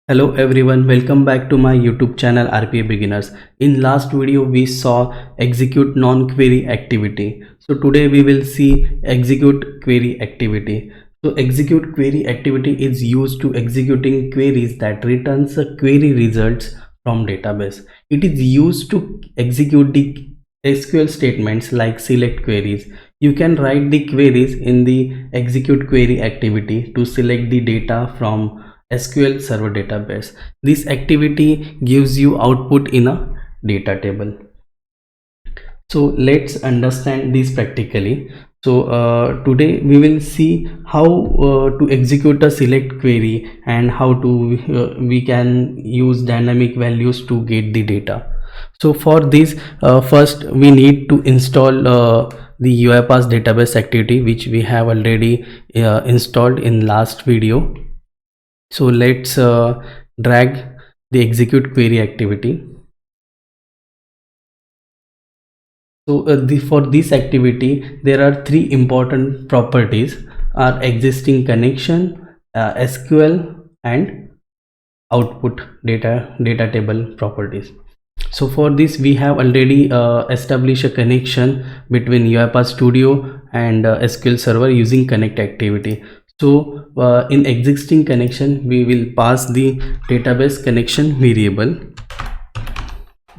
Hello everyone, welcome back to my YouTube channel RPA Beginners. In last video we saw execute non-query activity. So today we will see execute query activity. So execute query activity is used to executing queries that returns a query results from database. It is used to execute the SQL statements like select queries. You can write the queries in the execute query activity to select the data from SQL Server database. This activity gives you output in a data table. So let's understand this practically. So today we will see how to execute a select query and how to we can use dynamic values to get the data. So for this, first we need to install the UiPath database activity, which we have already installed in last video. So let's drag the execute query activity. So for this activity there are three important properties are existing connection, SQL and output data table properties. So for this we have already established a connection between UiPath Studio and SQL Server using connect activity. So in existing connection we will pass the database connection variable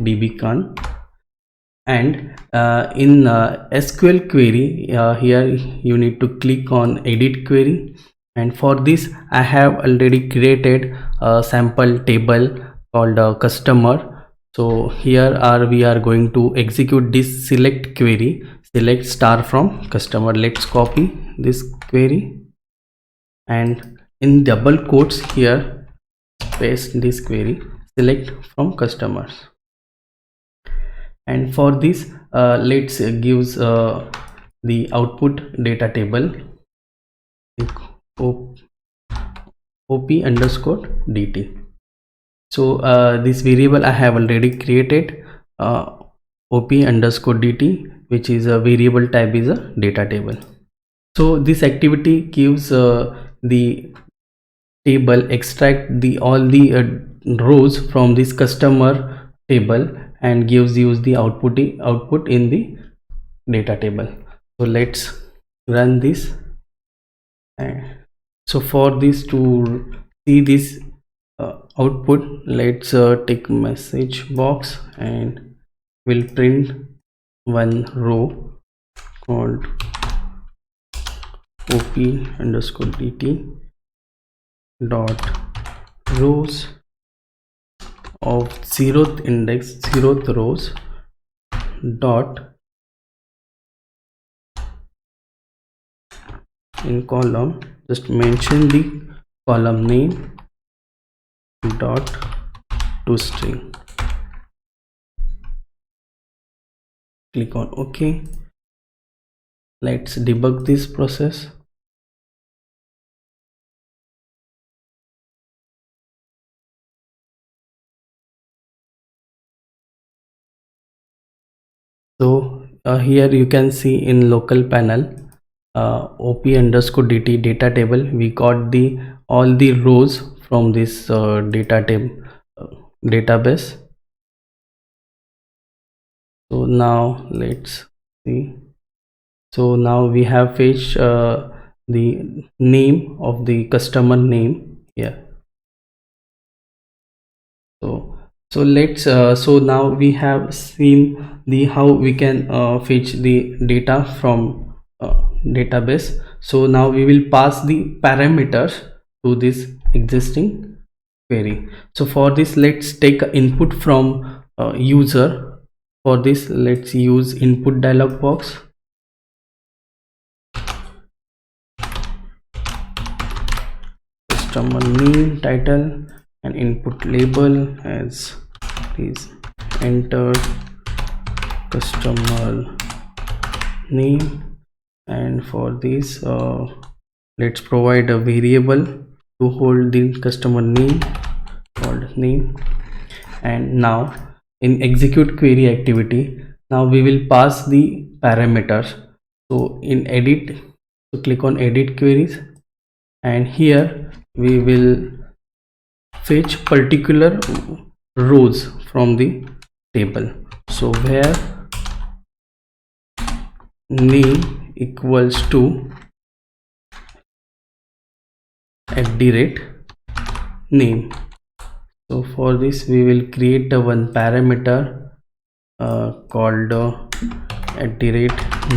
dbcon, and in SQL query here you need to click on edit query, and for this I have already created a sample table called customer. So here we are going to execute this select query, select star from customer. Let's copy this query and in double quotes here paste this query, select from customers. And for this let's gives the output data table op underscore dt. So this variable I have already created, op underscore dt, which is a variable type is a data table. So this activity gives the table extract the all the rows from this customer table and gives you the output in the data table. So let's run this. And so for this to see this output, let's take message box and we'll print one row called op underscore dt dot rows of zeroth index, zeroth rows dot in column, just mention the column name dot to string. Click on OK. Let's debug this process. So here you can see in local panel op underscore dt data table, we got the all the rows from this data table database. So now let's see. So now we have fetched the name of the customer name here. So let's so now we have seen the how we can fetch the data from database. So now we will pass the parameters to this existing query. So for this let's take input from user. For this let's use input dialog box. Customer name title and input label as please enter customer name, and for this let's provide a variable to hold the customer name called name. And now in execute query activity, now we will pass the parameters. So in edit, so click on edit queries, and here we will fetch particular rows from the table. So where name equals to @name. So for this we will create a one parameter called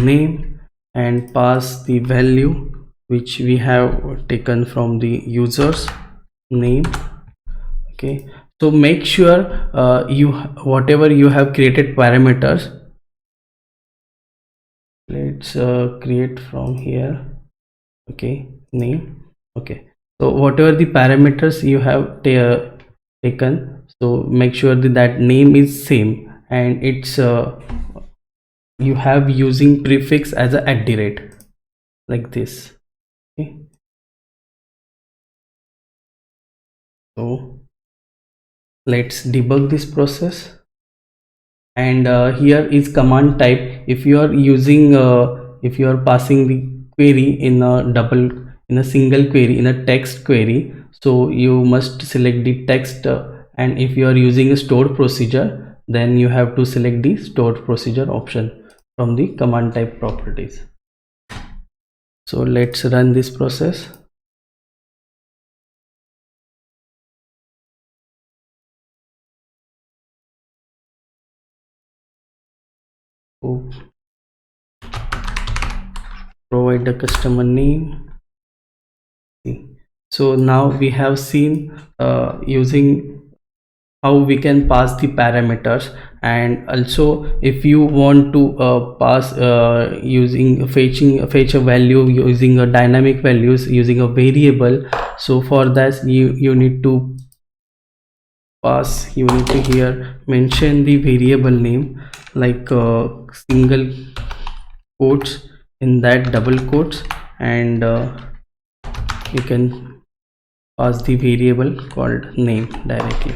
@name and pass the value which we have taken from the user's name. Okay, so make sure you whatever you have created parameters, let's create from here. Okay, name. Okay, so whatever the parameters you have taken, so make sure that name is same and it's you have using prefix as a @ like this. Okay, so let's debug this process. And here is command type. If you are using if you are passing the query in a single query, in a text query, so you must select the text, and if you are using a stored procedure, then you have to select the stored procedure option from the command type properties. So let's run this process. So provide the customer name. So now we have seen using how we can pass the parameters, and also if you want to pass using fetch a value using a dynamic values using a variable. So for that you need to pass, you need to here mention the variable name like single quotes, in that double quotes, and you can pass the variable called name directly.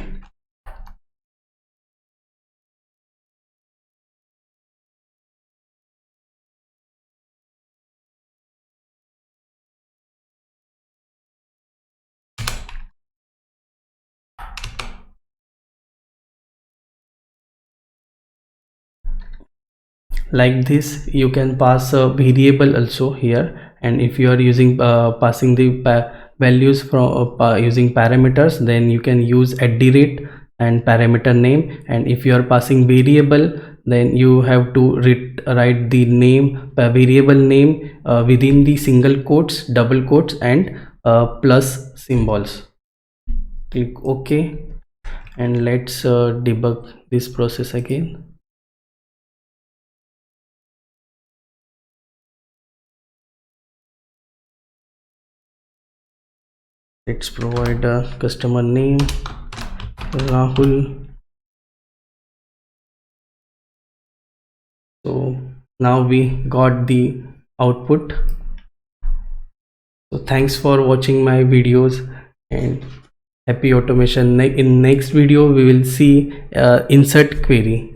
Like this you can pass a variable also here, and if you are using passing the values from using parameters, then you can use @ and parameter name. And if you are passing variable, then you have to write the name variable name within the single quotes, double quotes, and plus symbols. Click OK, and let's debug this process again. Let's provide a customer name Rahul. So now we got the output. So thanks for watching my videos, and happy automation. In next video we will see insert query.